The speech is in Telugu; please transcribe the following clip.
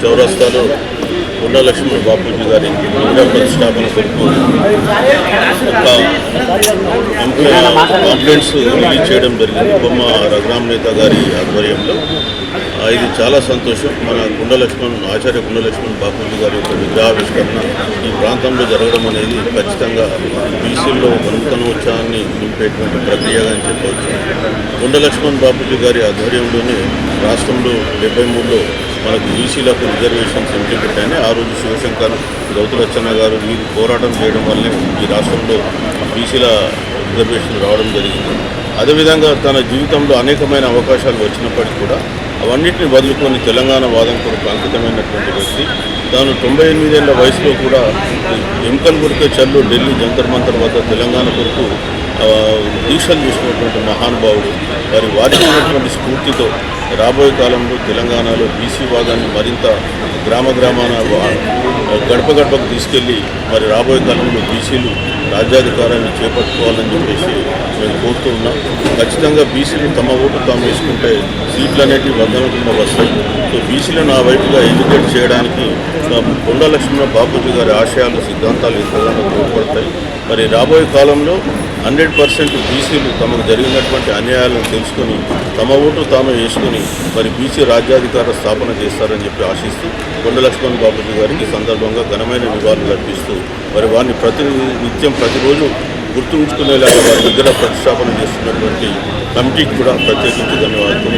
చౌరస్తాలో కొండ లక్ష్మణ బాపూజీ గారి విగ్రహ ప్రతిష్టాపన కొరకు కాంప్లైంట్స్ రిలీజ్ చేయడం జరిగింది బొమ్మ రఘురామ్ నేత గారి ఆధ్వర్యంలో. ఇది చాలా సంతోషం. మన ఆచార్య కొండ లక్ష్మణ్ బాపూజీ గారి యొక్క విగ్రహావిష్కరణ ఈ ప్రాంతంలో జరగడం అనేది ఖచ్చితంగా బీసీల్లో నూతనోత్సాహాన్ని నింపేటువంటి ప్రక్రియగా అని చెప్పవచ్చు. కొండ లక్ష్మణ్ బాపూజీ గారి ఆధ్వర్యంలోనే రాష్ట్రంలో 73లో మనకు బీసీలకు రిజర్వేషన్స్ ఇంప్లిమెంట్ అయినాయి. ఆ రోజు శివశంకర్, గౌతులచ్చన్న గారు వీరు పోరాటం చేయడం వల్లే ఈ రాష్ట్రంలో బీసీల రిజర్వేషన్ రావడం జరిగింది. అదేవిధంగా తన జీవితంలో అనేకమైన అవకాశాలు వచ్చినప్పటికీ కూడా అవన్నింటిని వదులుకొని తెలంగాణ వాదం కొరకు అంకితమైనటువంటి వ్యక్తి. తాను 98 ఏళ్ల వయసులో కూడా ఎముకలు కొరికే చల్లు ఢిల్లీ జంతర్ మంతర్ వద్ద తెలంగాణ కొరకు దీక్షలు చేసినటువంటి మహానుభావుడు. వారికి ఉన్నటువంటి స్ఫూర్తితో రాబోయే కాలంలో తెలంగాణలో బీసీ వాదాన్ని మరింత గ్రామాన గడప గడపకు తీసుకెళ్ళి రాబోయే కాలంలో బీసీలు రాజ్యాధికారాన్ని చేపట్టుకోవాలని చెప్పేసి మేము కోరుతూ ఉన్నాం. ఖచ్చితంగా బీసీలు తమ ఓటు తాము వేసుకుంటే సీట్లు అనేటివి వద్దనకుండా వస్తాయి. సో బీసీలను ఆ వైపుగా ఎడ్యుకేట్ చేయడానికి కొండ లక్ష్మణ బాపూజీ గారి ఆశయాలు, సిద్ధాంతాలు ఎంతగానో తోడ్పడతాయి. రాబోయే కాలంలో 100% బీసీలు తమకు జరిగినటువంటి అన్యాయాలను తెలుసుకొని తమ ఓటు తామే వేసుకొని బీసీ రాజ్యాధికార స్థాపన చేస్తారని చెప్పి ఆశిస్తూ కొండ లక్ష్మణ్ బాపూజీ గారికి ఈ సందర్భంగా ఘనమైన నివాళులు అర్పిస్తూ వారిని ప్రతిరోజు గుర్తుంచుకునేలాగా వారి విగ్రహ ప్రతిష్టాపన చేస్తున్నటువంటి కమిటీకి కూడా ప్రత్యేకించి ధన్యవాదాలు.